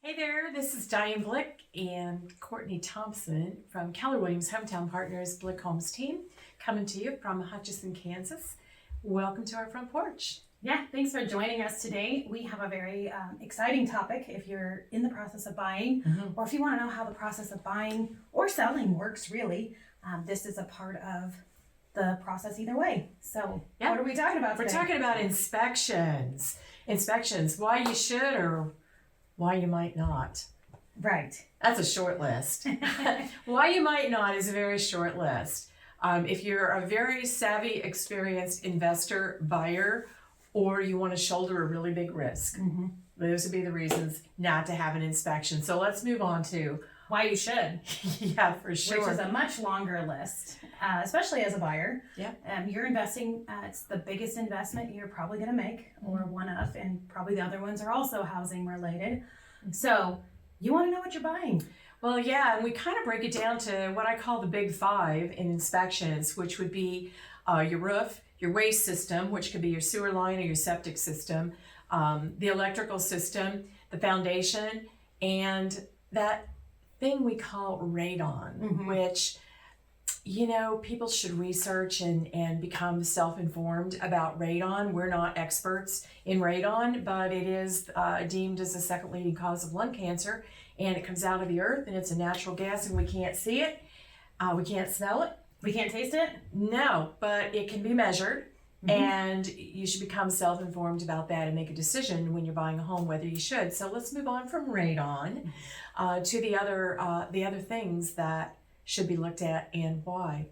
Hey there, this is Diane Blick and Courtney Thompson from Keller Williams Hometown Partners Blick Homes team, coming to you from Hutchinson, Kansas. Welcome to our front porch. Yeah, thanks for joining us today. We have a very exciting topic if you're in the process of buying, or if you want to know how the process of buying or selling works really. This is a part of the process either way. So What are we talking about today? We're talking about inspections. Inspections, why you should or why you might not. Right. That's a short list. Why you might not is a very short list. If you're a very savvy, experienced investor, buyer, or you want to shoulder a really big risk, those would be the reasons not to have an inspection. So let's move on to why you should. Yeah, for sure. Which is a much longer list, especially as a buyer. Yeah. You're investing, it's the biggest investment you're probably going to make, or one of, and probably the other ones are also housing related. So you want to know what you're buying. Well, yeah, and we kind of break it down to what I call the big five in inspections, which would be your roof, your waste system, which could be your sewer line or your septic system, the electrical system, the foundation, and that thing we call radon, which, you know, people should research and become self-informed about radon. We're not experts in radon, but it is deemed as the second leading cause of lung cancer, and it comes out of the earth, and it's a natural gas, and we can't see it, we can't smell it, we can't taste it. No, but it can be measured. And you should become self-informed about that and make a decision when you're buying a home whether you should. So let's move on from radon to the other things that should be looked at and why.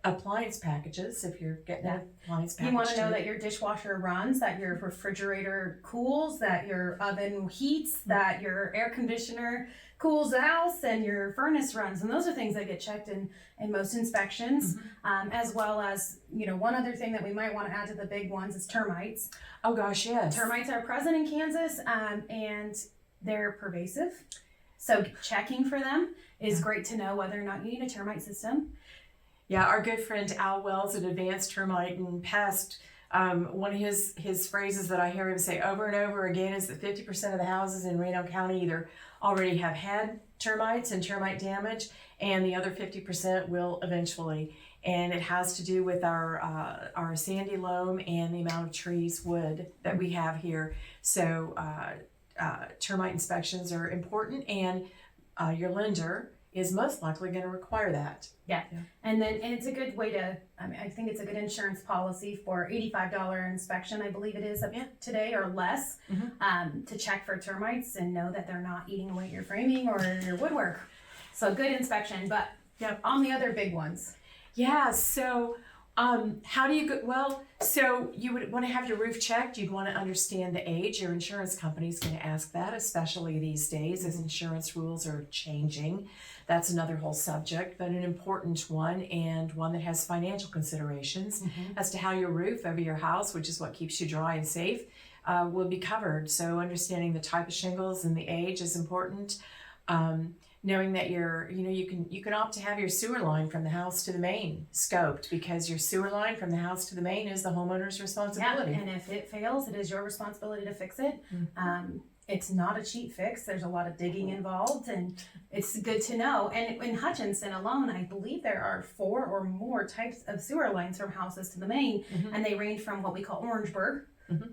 Appliance packages, if you're getting an appliance package. You want to know that your dishwasher runs, that your refrigerator cools, that your oven heats, that your air conditioner cools the house, and your furnace runs. And those are things that get checked in most inspections, as well as, you know, one other thing that we might want to add to the big ones is termites. Oh gosh, yes. Termites are present in Kansas, and they're pervasive. So checking for them is great to know whether or not you need a termite system. Yeah, our good friend Al Wells at Advanced Termite and Pest, one of his phrases that I hear him say over and over again is that 50% of the houses in Reno County either already have had termites and termite damage, and the other 50% will eventually. And it has to do with our sandy loam and the amount of trees, wood that we have here. So termite inspections are important, and your lender is most likely going to require that. Yeah. And it's a good way to, I think it's a good insurance policy for $85 inspection, I believe it is today or less, to check for termites and know that they're not eating away your framing or your woodwork. So good inspection, but on the other big ones. Yeah, so how do you go? Well, so you would want to have your roof checked. You'd want to understand the age. Your insurance company is going to ask that, especially these days as insurance rules are changing. That's another whole subject, but an important one, and one that has financial considerations as to how your roof over your house, which is what keeps you dry and safe, will be covered. So understanding the type of shingles and the age is important. Knowing that you can opt to have your sewer line from the house to the main scoped, because your sewer line from the house to the main is the homeowner's responsibility. Yeah, and if it fails, it is your responsibility to fix it. It's not a cheap fix. There's a lot of digging involved, and it's good to know. And in Hutchinson alone, I believe there are 4 or more types of sewer lines from houses to the main, and they range from what we call Orangeburg,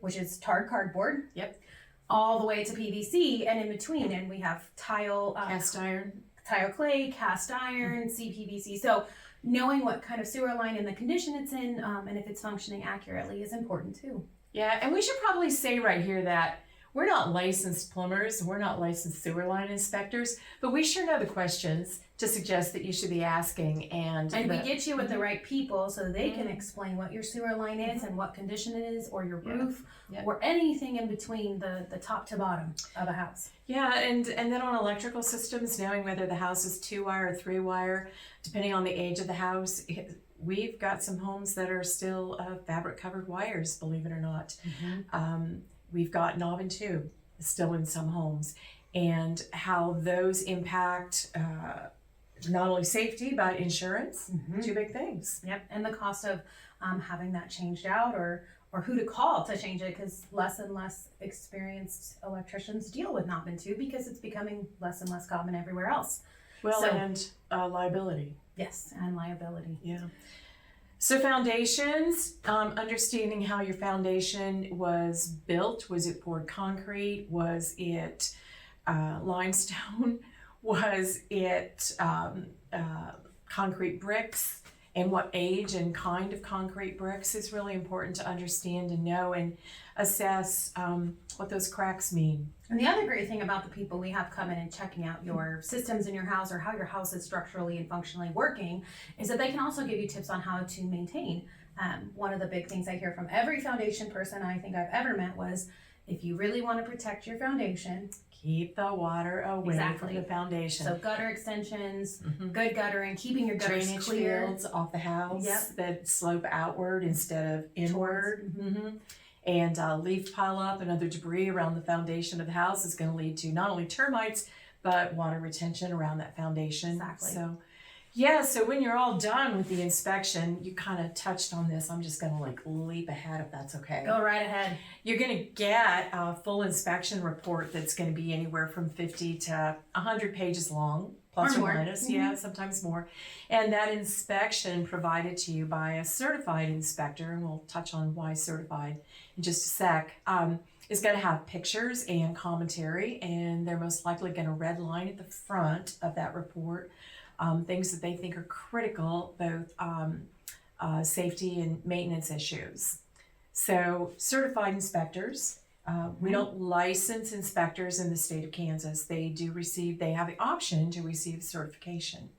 which is tarred cardboard. Yep. All the way to PVC, and in between, and we have tile, cast iron, tile clay, cast iron, CPVC. So knowing what kind of sewer line and the condition it's in, and if it's functioning accurately is important too. Yeah, and we should probably say right here that we're not licensed plumbers, we're not licensed sewer line inspectors, but we sure know the questions to suggest that you should be asking. And we get you with the right people so they can explain what your sewer line is and what condition it is, or your roof, or anything in between the top to bottom of a house. Yeah, and then on electrical systems, knowing whether the house is 2-wire or 3-wire, depending on the age of the house. We've got some homes that are still fabric covered wires, believe it or not. We've got knob and tube still in some homes, and how those impact not only safety but insurance. Two big things. Yep, and the cost of having that changed out or or who to call to change it, because less and less experienced electricians deal with knob and tube because it's becoming less and less common everywhere else. Well, So- and liability. Yes, and liability. Yeah. So foundations, understanding how your foundation was built. Was it poured concrete? Was it limestone? Was it concrete bricks? And what age and kind of concrete bricks is really important to understand and know and assess what those cracks mean. And the other great thing about the people we have coming and checking out your systems in your house or how your house is structurally and functionally working is that they can also give you tips on how to maintain. One of the big things I hear from every foundation person I think I've ever met was, if you really want to protect your foundation, Keep the water away Exactly. from the foundation. so gutter extensions, Mhm. good guttering, keeping your gutters Drainage clear. fields off the house Yep. that slope outward instead of inward. Towards- And leaf pile up and other debris around the foundation of the house is going to lead to not only termites but water retention around that foundation. Exactly. So, yeah. So when you're all done with the inspection, you kind of touched on this. I'm just going to like leap ahead if that's okay. Go right ahead. You're going to get a full inspection report that's going to be anywhere from 50 to 100 pages long, plus Or or more. minus, yeah, sometimes more. And that inspection provided to you by a certified inspector, and we'll touch on why certified in just a sec, is going to have pictures and commentary, and they're most likely going to redline at the front of that report things that they think are critical, both safety and maintenance issues. So certified inspectors, we don't license inspectors in the state of Kansas. They have the option to receive certification.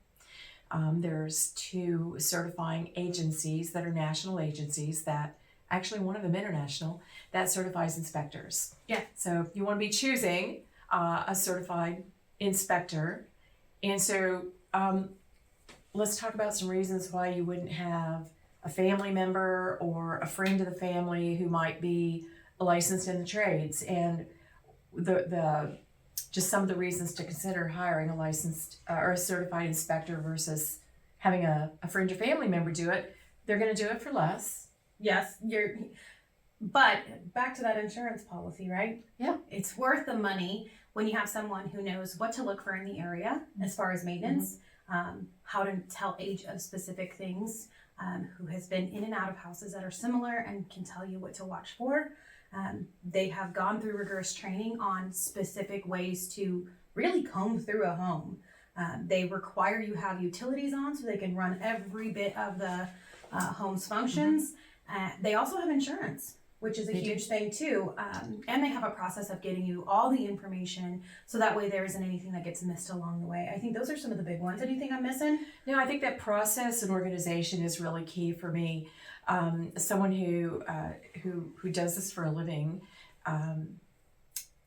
There's 2 certifying agencies that are national agencies that, actually one of them international, that certifies inspectors. Yeah. So you want to be choosing a certified inspector. And so let's talk about some reasons why you wouldn't have a family member or a friend of the family who might be licensed in the trades, and the just some of the reasons to consider hiring a licensed or a certified inspector versus having a friend or family member do it. They're going to do it for less. Yes, but back to that insurance policy, right? Yeah. It's worth the money when you have someone who knows what to look for in the area as far as maintenance, how to tell age of specific things, who has been in and out of houses that are similar and can tell you what to watch for. They have gone through rigorous training on specific ways to really comb through a home. They require you have utilities on so they can run every bit of the home's functions. They also have insurance, which is a huge thing too. And they have a process of getting you all the information so that way there isn't anything that gets missed along the way. I think those are some of the big ones. Anything I'm missing? No, I think that process and organization is really key for me. Someone who does this for a living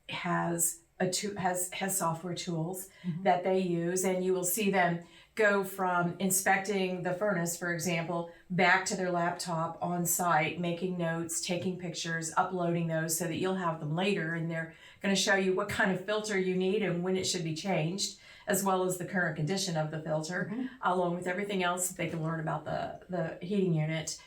has software tools that they use, and you will see them go from inspecting the furnace, for example, back to their laptop on site, making notes, taking pictures, uploading those so that you'll have them later, and they're going to show you what kind of filter you need and when it should be changed, as well as the current condition of the filter, along with everything else that they can learn about the heating unit.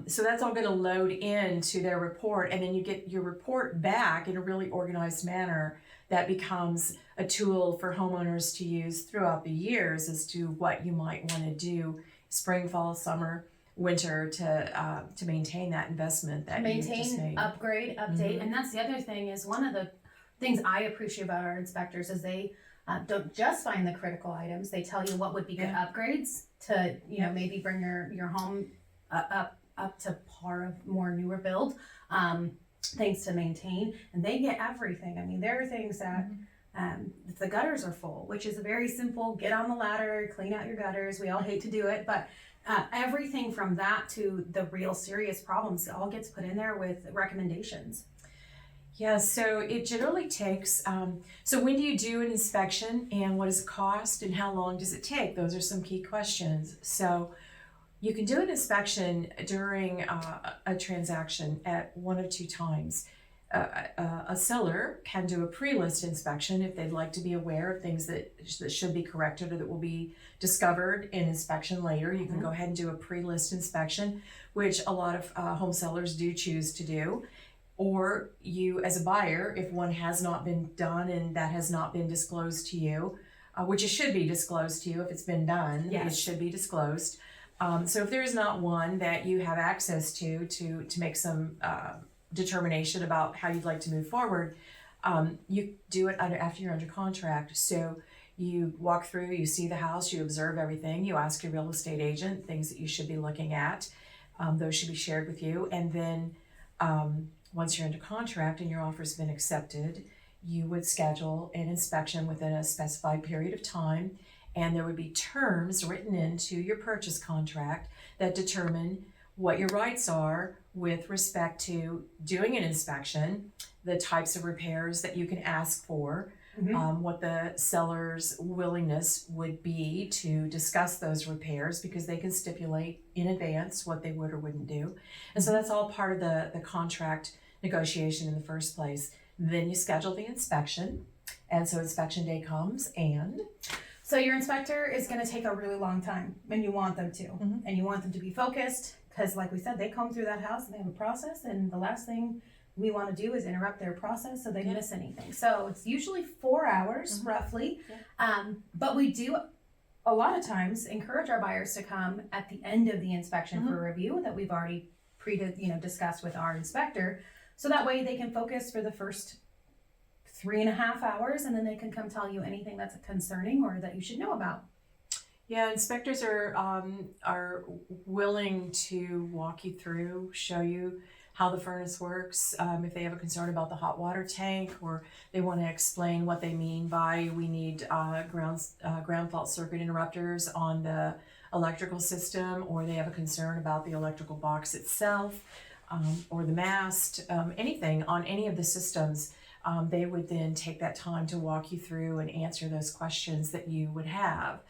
So that's all going to load into their report, and then you get your report back in a really organized manner that becomes a tool for homeowners to use throughout the years as to what you might want to do spring, fall, summer, winter to maintain that investment that you just Maintain, made. upgrade, update. And that's the other thing, is one of the things I appreciate about our inspectors is they don't just find the critical items. They tell you what would be good upgrades to, maybe bring your home up to par of more newer build, things to maintain, and they get everything. I mean, there are things that if the gutters are full, which is a very simple, get on the ladder, clean out your gutters. We all hate to do it, but everything from that to the real serious problems all gets put in there with recommendations. Yeah, so it generally takes, so when do you do an inspection, and what does it cost, and how long does it take? Those are some key questions. So you can do an inspection during a transaction at 1 of 2 times. a seller can do a pre-list inspection if they'd like to be aware of things that should be corrected or that will be discovered in inspection later. You can go ahead and do a pre-list inspection, which a lot of home sellers do choose to do. Or you, as a buyer, if one has not been done and that has not been disclosed to you, which it should be disclosed to you if it's been done, Yes. it should be disclosed. So if there is not one that you have access to make some determination about how you'd like to move forward, you do it after you're under contract. So you walk through, you see the house, you observe everything, you ask your real estate agent things that you should be looking at. Those should be shared with you. And then once you're under contract and your offer's been accepted, you would schedule an inspection within a specified period of time. And there would be terms written into your purchase contract that determine what your rights are with respect to doing an inspection, the types of repairs that you can ask for, what the seller's willingness would be to discuss those repairs, because they can stipulate in advance what they would or wouldn't do. And so that's all part of the contract negotiation in the first place. Then you schedule the inspection, and so inspection day comes, and So your inspector is going to take a really long time, and you want them to, and you want them to be focused, because like we said, they come through that house and they have a process, and the last thing we want to do is interrupt their process so they miss anything. So it's usually 4 hours roughly, but we do a lot of times encourage our buyers to come at the end of the inspection for a review that we've already discussed with our inspector, so that way they can focus for the first 3.5 hours, and then they can come tell you anything that's concerning or that you should know about. yeah, inspectors are willing to walk you through, show you how the furnace works. If they have a concern about the hot water tank, or they want to explain what they mean by we need ground fault circuit interrupters on the electrical system, or they have a concern about the electrical box itself, or the mast, anything on any of the systems. They would then take that time to walk you through and answer those questions that you would have.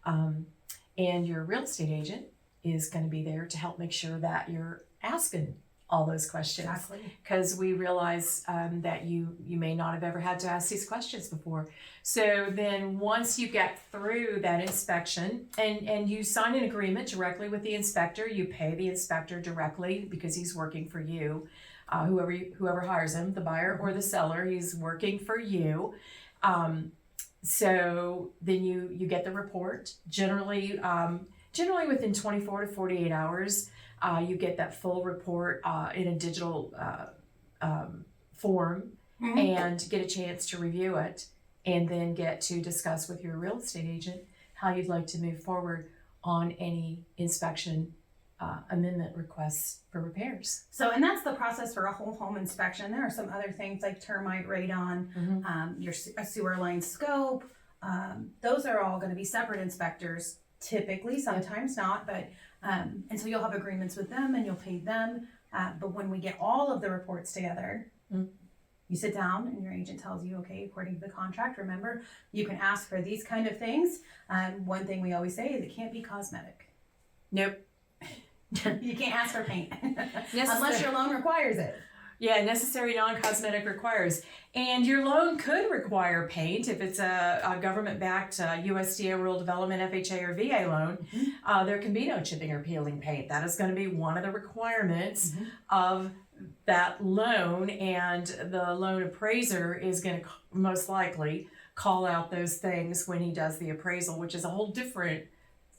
And your real estate agent is going to be there to help make sure that you're asking all those questions. Exactly. Because we realize that you may not have ever had to ask these questions before. So then once you get through that inspection and you sign an agreement directly with the inspector, you pay the inspector directly because he's working for you. Whoever hires him, the buyer or the seller, he's working for you. So then you get the report. Generally within 24 to 48 hours, you get that full report in a digital form and get a chance to review it, and then get to discuss with your real estate agent how you'd like to move forward on any inspection amendment requests for repairs. So, and that's the process for a whole home inspection. There are some other things like termite radon, a sewer line scope. Those are all going to be separate inspectors, typically, sometimes not, but and so you'll have agreements with them and you'll pay them. But when we get all of the reports together, you sit down and your agent tells you, okay, according to the contract, remember, you can ask for these kind of things. One thing we always say is it can't be cosmetic. Nope. You can't ask for paint unless your loan requires it. Yeah, necessary non-cosmetic requires. And your loan could require paint if it's a government-backed USDA Rural Development, FHA, or VA loan. There can be no chipping or peeling paint. That is going to be one of the requirements of that loan, and the loan appraiser is going to most likely call out those things when he does the appraisal, which is a whole different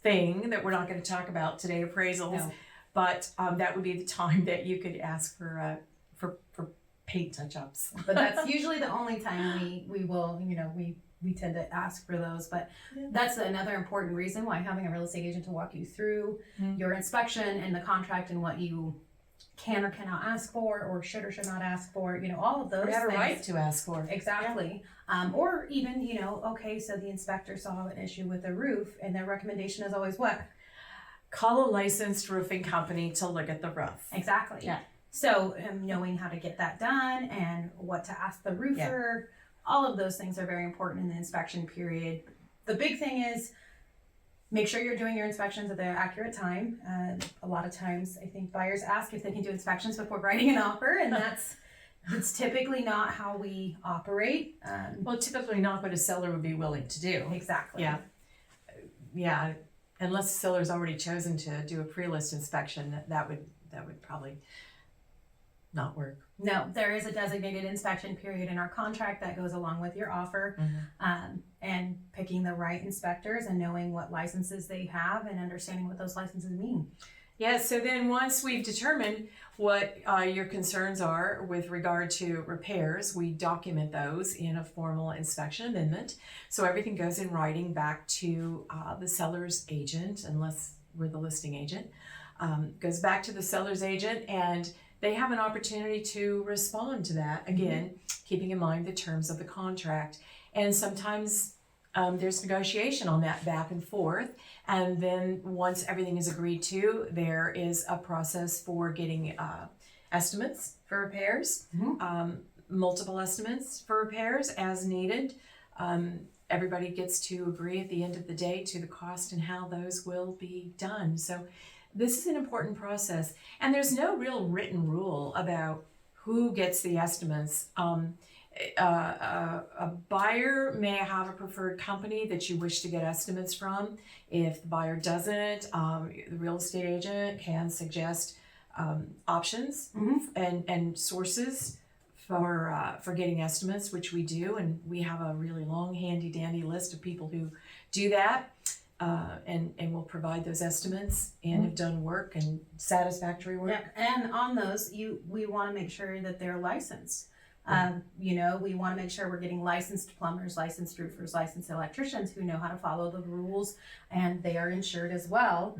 thing that we're not going to talk about today, appraisals. No. But that would be the time that you could ask for paint touch-ups. But that's usually the only time we will, we tend to ask for those. But that's another important reason why having a real estate agent to walk you through your inspection and the contract and what you can or cannot ask for, or should or should not ask for, all of those You have things. a right to ask for. Exactly. Yeah. Or even, okay, so the inspector saw an issue with the roof, and their recommendation is always what? Call a licensed roofing company to look at the roof. Exactly. Yeah. So knowing how to get that done and what to ask the roofer, all of those things are very important in the inspection period. The big thing is make sure you're doing your inspections at the accurate time. A lot of times I think buyers ask if they can do inspections before writing an offer, and It's typically not how we operate. Well, typically not what a seller would be willing to do. Exactly. Yeah. Yeah, unless the seller's already chosen to do a pre-list inspection, that would probably not work. No, there is a designated inspection period in our contract that goes along with your offer, and picking the right inspectors and knowing what licenses they have and understanding what those licenses mean. Yeah, so then once we've determined what your concerns are with regard to repairs, we document those in a formal inspection amendment. So everything goes in writing back to the seller's agent, unless we're the listing agent. Goes back to the seller's agent, and they have an opportunity to respond to that, again, keeping in mind the terms of the contract. And sometimes there's negotiation on that back and forth. And then once everything is agreed to, there is a process for getting estimates for repairs, multiple estimates for repairs as needed. Everybody gets to agree at the end of the day to the cost and how those will be done. So this is an important process. And there's no real written rule about who gets the estimates. A buyer may have a preferred company that you wish to get estimates from. If the buyer doesn't, the real estate agent can suggest options and sources for getting estimates, which we do, and we have a really long, handy dandy list of people who do that, and will provide those estimates and have done work and satisfactory work. Yeah, and on those, we want to make sure that they're licensed. We want to make sure we're getting licensed plumbers, licensed roofers, licensed electricians who know how to follow the rules, and they are insured as well,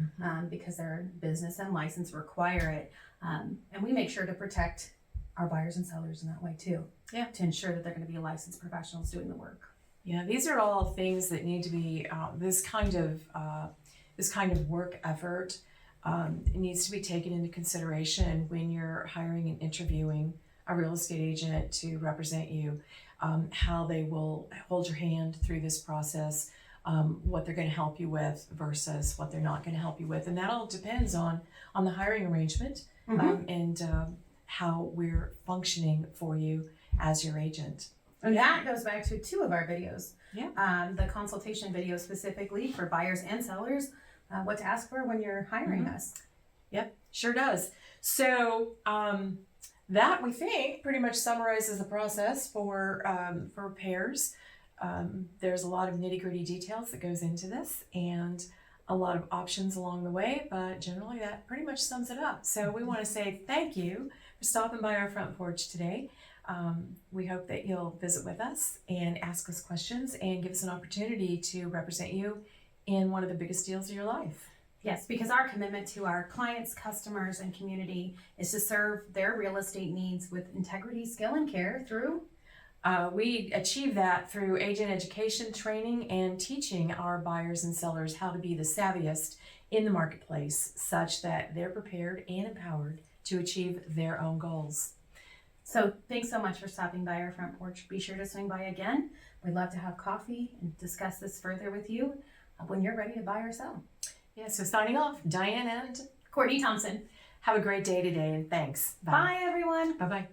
because their business and license require it. And we make sure to protect our buyers and sellers in that way too. Yeah. To ensure that they're going to be licensed professionals doing the work. Yeah, these are all things that need to be this kind of work effort. It needs to be taken into consideration when you're hiring and interviewing a real estate agent to represent you, how they will hold your hand through this process, what they're going to help you with versus what they're not going to help you with. And that all depends on the hiring arrangement and how we're functioning for you as your agent. And that goes back to 2 of our videos. Yeah. The consultation video specifically for buyers and sellers, what to ask for when you're hiring us. Yep, sure does. So, that we think pretty much summarizes the process for repairs. There's a lot of nitty-gritty details that goes into this and a lot of options along the way, but generally that pretty much sums it up. So we want to say thank you for stopping by our front porch today. We hope that you'll visit with us and ask us questions and give us an opportunity to represent you in one of the biggest deals of your life. Yes, because our commitment to our clients, customers, and community is to serve their real estate needs with integrity, skill, and care through. We achieve that through agent education, training, and teaching our buyers and sellers how to be the savviest in the marketplace such that they're prepared and empowered to achieve their own goals. So thanks so much for stopping by our front porch. Be sure to swing by again. We'd love to have coffee and discuss this further with you when you're ready to buy or sell. Yeah, so signing off, Diane and Courtney Thompson. Have a great day today, and thanks. Bye everyone. Bye-bye.